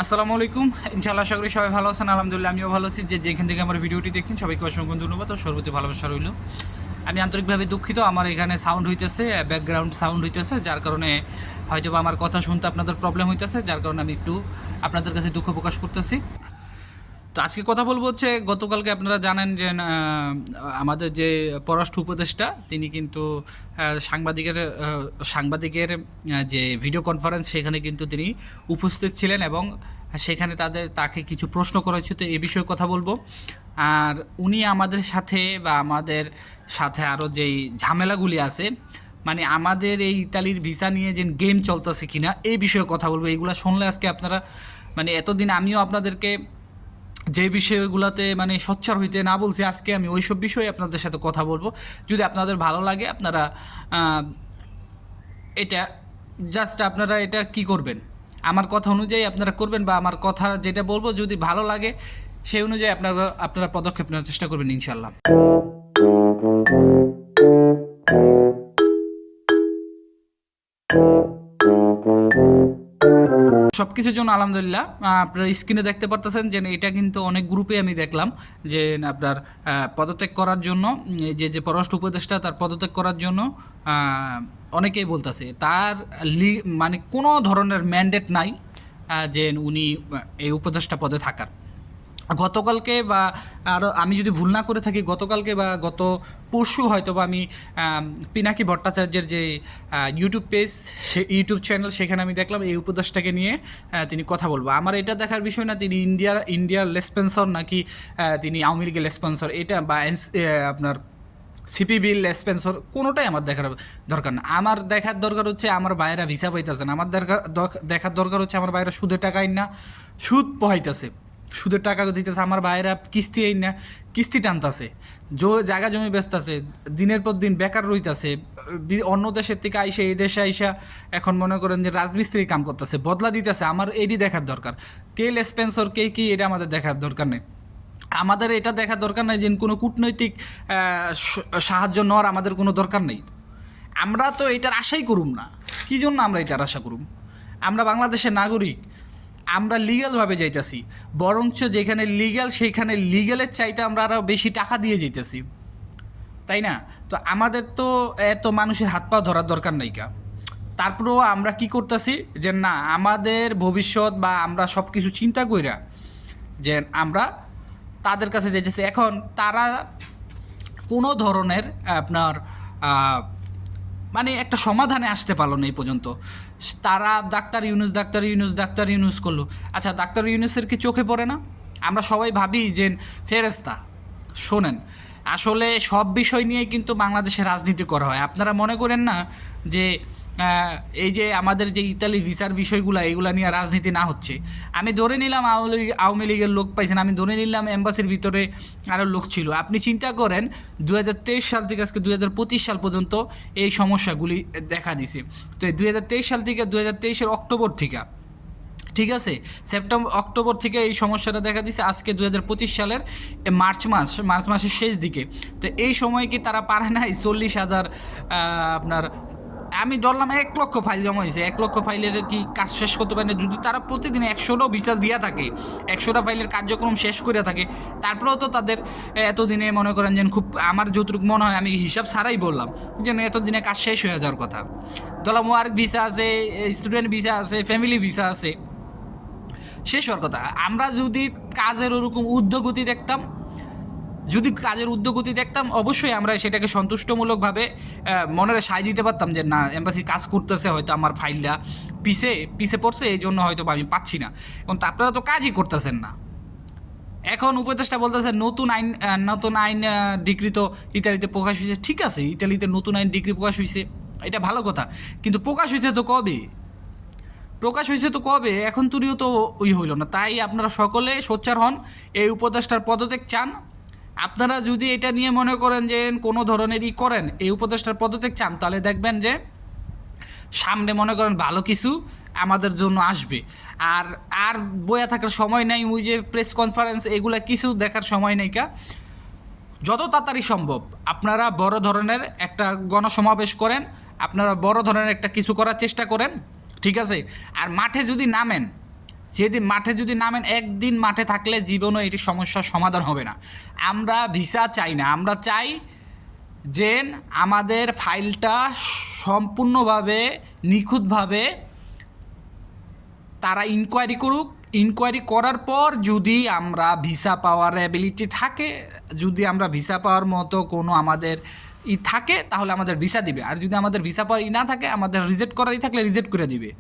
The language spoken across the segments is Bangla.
আসসালামু আলাইকুম। ইনশাআল্লাহ আশা করি সবাই ভালো আছেন। আলহামদুলিল্লাহ আমিও ভালো আছি। যেখান থেকে আমার ভিডিওটি দেখছেন সবাইকে অসংখ্য ধন্যবাদ ও সর্বতি ভালোবাসা রইল। আমি আন্তরিকভাবে দুঃখিত, আমার এখানে সাউন্ড হইতেছে, ব্যাকগ্রাউন্ড সাউন্ড হইতেছে, যার কারণে হয়তো বা আমার কথা শুনতে আপনাদের প্রবলেম হইতেছে, যার কারণে আমি একটু আপনাদের কাছে দুঃখ প্রকাশ করতেছি। তো আজকে কথা বলবো হচ্ছে, গতকালকে আপনারা জানেন যে আমাদের যে পররাষ্ট্র উপদেষ্টা তিনি কিন্তু সাংবাদিকের যে ভিডিও কনফারেন্স সেখানে কিন্তু তিনি উপস্থিত ছিলেন এবং সেখানে তাকে কিছু প্রশ্ন করা হয়েছে। তো এই বিষয়ে কথা বলবো। আর উনি আমাদের সাথে বা আমাদের সাথে আরও যেই ঝামেলাগুলি আছে, মানে আমাদের এই ইতালির ভিসা নিয়ে যে গেম চলতেছে কিনা এই বিষয়ে কথা বলবো। এইগুলো শুনলে আজকে আপনারা, মানে এতদিন আমিও আপনাদেরকে যে বিষয়গুলোতে মানে সোচ্চার হইতে না বলছি, আজকে আমি ওই সব বিষয়ে আপনাদের সাথে কথা বলবো। যদি আপনাদের ভালো লাগে আপনারা এটা আপনারা এটা কি করবেন, আমার কথা অনুযায়ী আপনারা করবেন, বা আমার কথা যেটা বলবো যদি ভালো লাগে সেই অনুযায়ী আপনারা পদক্ষেপ নেওয়ার চেষ্টা করবেন ইনশাল্লাহ। সব কিছুর জন্য আলহামদুলিল্লাহ। আপনারা স্ক্রিনে দেখতে পারতেছেন যে এটা কিন্তু অনেক গ্রুপে আমি দেখলাম যে আপনার পদত্যাগ করার জন্য, যে পররাষ্ট্র উপদেষ্টা তার পদত্যাগ করার জন্য অনেকেই বলতেছে তার মানে কোনো ধরনের ম্যান্ডেট নাই যে উনি এই উপদেষ্টা পদে থাকার। গতকালকে বা আরও আমি যদি ভুল না করে থাকি, গতকালকে বা গত পরশু হয়তো বা আমি পিনাকি ভট্টাচার্যের যে ইউটিউব পেজ, সে ইউটিউব চ্যানেল, সেখানে আমি দেখলাম এই উপদেশটাকে নিয়ে তিনি কথা বলবো। আমার এটা দেখার বিষয় না তিনি ইন্ডিয়ার লেসপেন্সর নাকি তিনি আওয়ামী লীগের লেসপেন্সর, এটা বা আপনার সিপিবি লেসপেন্সর, কোনোটাই আমার দেখার দরকার না। আমার দেখার দরকার হচ্ছে আমার ভাইয়েরা ভিসা পাইতেছে না। আমার দেখার দরকার হচ্ছে আমার ভাইয়েরা সুদের টাকা আইন না সুদ পোহাইতেছে, সুদের টাকা দিতেছে, আমার ভাইয়েরা কিস্তি আইন না কিস্তি টানতেছে, জায়গা জমি বেচতেছে, দিনের পর দিন বেকার রইতেছে, অন্য দেশের থেকে আইসা এই দেশে আইসা এখন মনে করেন যে রাজমিস্ত্রি কাম করতেছে, বদলা দিতেছে। আমার এটি দেখার দরকার, কে লেসপেন্সর কে কি, এটা আমাদের দেখার দরকার নেই। আমাদের এটা দেখার দরকার নাই যে কোনো কূটনৈতিক সাহায্য নেওয়ার আমাদের কোনো দরকার নেই। আমরা তো এটার আশাই করুম না। কী জন্য আমরা এটার আশা করুম? আমরা বাংলাদেশের নাগরিক, আমরা লিগ্যালভাবে যাইতেছি, বরঞ্চ যেখানে লিগ্যাল সেইখানে লিগ্যালের চাইতে আমরা আরও বেশি টাকা দিয়ে যাইতেছি, তাই না? তো আমাদের তো এত মানুষের হাত পা ধরার দরকার নাই কা। তারপরেও আমরা কি করতেছি যে না, আমাদের ভবিষ্যৎ বা আমরা সব কিছু চিন্তা কইরা যে আমরা তাদের কাছে যেতেছে। এখন তারা কোনো ধরনের আপনার মানে একটা সমাধানে আসতে পারলো না এই পর্যন্ত। তারা ডাক্তার ইউনুস করলো। আচ্ছা, ডাক্তার ইউনুসের কি চোখে পড়ে না? আমরা সবাই ভাবি যে ফেরেস্তা। শোনেন, আসলে সব বিষয় নিয়েই কিন্তু বাংলাদেশে রাজনীতি করা হয়। আপনারা মনে করেন না যে এই যে আমাদের যে ইতালি ভিসার বিষয়গুলো, এগুলো নিয়ে রাজনীতি না হচ্ছে। আমি ধরে নিলাম আওয়ামী লীগের লোক পাইছেন, আমি ধরে নিলাম এম্বাসির ভিতরে আরও লোক ছিল। আপনি চিন্তা করেন 2023 সাল থেকে আজকে 2025 সাল পর্যন্ত এই সমস্যাগুলি দেখা দিছে। তো 2023 সাল থেকে 2023-এর অক্টোবর থেকে, ঠিক আছে, অক্টোবর থেকে এই সমস্যাটা দেখা দিছে আজকে 2025 সালের মার্চ মাসের শেষ দিকে। তো এই সময় কি তারা পারে নাই 40,000 আপনার, আমি ধরলাম 1 লক্ষ ফাইল জমা হয়েছে, 1 লক্ষ ফাইলের কি কাজ শেষ করতে পারে না? যদি তারা প্রতিদিন 100টাও ভিসা দিয়া থাকে, 100টা ফাইলের কার্যক্রম শেষ করে থাকে, তারপরেও তো তাদের এতদিনে মনে করেন যে খুব, আমার যতটুকু মনে হয়, আমি হিসাব ছাড়াই বললাম যে এতদিনে কাজ শেষ হয়ে যাওয়ার কথা। ধরলাম ওয়ার্ক ভিসা আছে, স্টুডেন্ট ভিসা আছে, ফ্যামিলি ভিসা আছে, শেষ হওয়ার কথা। আমরা যদি কাজের ওরকম উদ্যোগতি দেখতাম, অবশ্যই আমরা সেটাকে সন্তুষ্টমূলকভাবে মনের সায় দিতে পারতাম যে না, এম্বাসি কাজ করতেছে, হয়তো আমার ফাইলটা পিছে পড়ছে, এই জন্য হয়তো আমি পাচ্ছি না। এখন তো আপনারা তো কাজই করতেছেন না। এখন উপদেষ্টা বলতেছে নতুন আইন ডিগ্রি তো ইতালিতে প্রকাশ হয়েছে। ঠিক আছে, ইতালিতে নতুন আইন ডিগ্রি প্রকাশ হয়েছে, এটা ভালো কথা, কিন্তু প্রকাশ হয়েছে তো কবে? এখন তুরিও তো হইল না। তাই আপনারা সকলে সোচ্চার হন, এই উপদেষ্টার পদত্যাগ চান। আপনারা যদি এটা নিয়ে মনে করেন যে কোনো ধরনেরই করেন, এই উপদেষ্টার পদত্যাগ চান, তাহলে দেখবেন যে সামনে মনে করেন ভালো কিছু আমাদের জন্য আসবে। আর বইয়া থাকার সময় নাই, ওই যে প্রেস কনফারেন্স, এগুলা কিছু দেখার সময় নেই কা। যত তাড়াতাড়ি সম্ভব আপনারা বড় ধরনের একটা গণসমাবেশ করেন, আপনারা বড় ধরনের একটা কিছু করার চেষ্টা করেন, ঠিক আছে? আর মাঠে যদি নামেন, যেদিন মাঠে যদি নামেন, একদিন মাঠে থাকলে জীবনও এটি সমস্যার সমাধান হবে না। আমরা ভিসা চাই না, আমরা চাই যে আমাদের ফাইলটা সম্পূর্ণভাবে নিখুঁতভাবে তারা ইনকোয়ারি করুক। ইনকোয়ারি করার পর যদি আমরা ভিসা পাওয়ার অ্যাবিলিটি থাকে, যদি আমরা ভিসা পাওয়ার মতো কোনো আমাদের থাকে, তাহলে আমাদের ভিসা দিবে। আর যদি আমাদের ভিসা পাওয়ার না থাকে, আমাদের রিজেক্ট করারই থাকলে রিজেক্ট করে দিবে।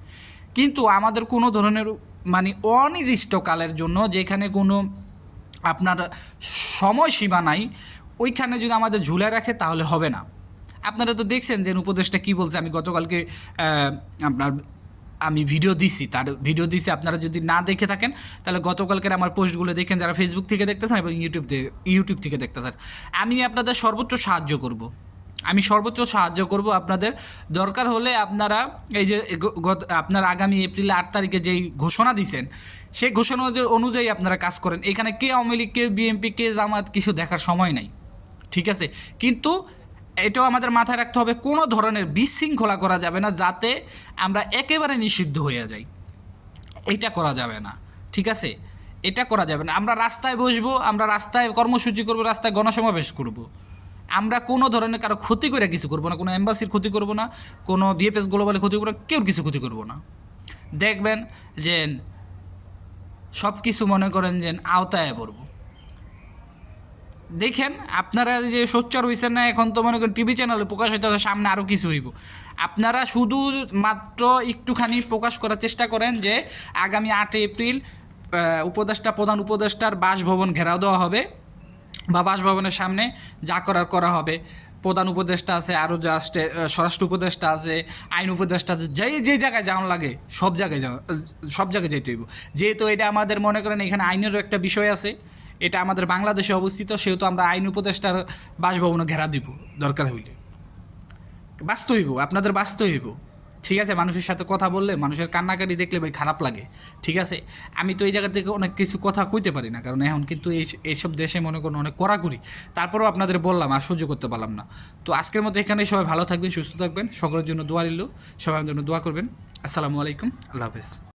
কিন্তু আমাদের কোনো ধরনের মানে অনির্দিষ্টকালের জন্য, যেখানে কোনো আপনার সময়সীমা নাই, ওইখানে যদি আমাদের ঝুলে রাখে তাহলে হবে না। আপনারা তো দেখছেন যে উপদেশটা কী বলছে। আমি গতকালকে আমি ভিডিও দিছি, তার ভিডিও দিছি। আপনারা যদি না দেখে থাকেন তাহলে গতকালকের আমার পোস্টগুলো দেখেন, যারা ফেসবুক থেকে দেখতেছেন এবং ইউটিউব থেকে দেখতেছেন। আমি আপনাদের সর্বোচ্চ সাহায্য করব, আপনাদের। দরকার হলে আপনারা এই যে আপনার আগামী এপ্রিল 8 তারিখে যেই ঘোষণা দিয়েছেন, সেই ঘোষণা অনুযায়ী আপনারা কাজ করেন। এখানে কে আওয়ামী লীগ, কে বিএনপি, কে জামাত, কিছু দেখার সময় নাই, ঠিক আছে? কিন্তু এটাও আমাদের মাথায় রাখতে হবে, কোনো ধরনের বিশৃঙ্খলা করা যাবে না, যাতে আমরা একেবারে নিষিদ্ধ হয়ে যাই। এটা করা যাবে না, ঠিক আছে? এটা করা যাবে না। আমরা রাস্তায় বসবো, আমরা রাস্তায় কর্মসূচি করব, রাস্তায় গণসমাবেশ করব। আমরা কোনো ধরনের কারো ক্ষতি করে কিছু করবো না, কোনো এম্বাসির ক্ষতি করবো না, কোনো বিএফএস গ্লোবালের ক্ষতি করবো না, কেউ কিছু ক্ষতি করবো না। দেখবেন যে সব কিছু মনে করেন যে আওতায় পড়ব। দেখেন আপনারা যে সোচ্চার হয়েছেন না, এখন তো মনে করেন টিভি চ্যানেলে প্রকাশ হইতে সামনে আরও কিছু হইব। আপনারা শুধু মাত্র একটুখানি প্রকাশ করার চেষ্টা করেন যে আগামী 8 এপ্রিল প্রধান উপদেষ্টার বাসভবন ঘেরাও দেওয়া হবে, বা বাসভবনের সামনে যা করা হবে। প্রধান উপদেষ্টা আছে, আরও যা স্বরাষ্ট্র উপদেষ্টা আছে, আইন উপদেষ্টা আছে, যে জায়গায় যাওয়ান লাগে সব জায়গায় যেতে হইব। যেহেতু এটা আমাদের মনে করেন এখানে আইনেরও একটা বিষয় আছে, এটা আমাদের বাংলাদেশে অবস্থিত, সেহেতু আমরা আইন উপদেষ্টার বাসভবনে ঘেরা দিব দরকার হইলে। বাঁচতে হইব, আপনাদের বাঁচতে হইব, ঠিক আছে? মানুষের সাথে কথা বললে, মানুষের কান্নাকাটি দেখলে ভাই খারাপ লাগে, ঠিক আছে? আমি তো এই জায়গা থেকে অনেক কিছু কথা কইতে পারি না, কারণ এখন কিন্তু এইসব দেশে মনে করেন অনেক কড়াকড়ি। তারপরেও আপনাদের বললাম, আর সহ্য করতে পারলাম না। তো আজকের মতো এখানে সবাই ভালো থাকবেন, সুস্থ থাকবেন, সকলের জন্য দোয়া রইল, সবাই জন্য দোয়া করবেন। আসসালামু আলাইকুম, আল্লাহ হাফেজ।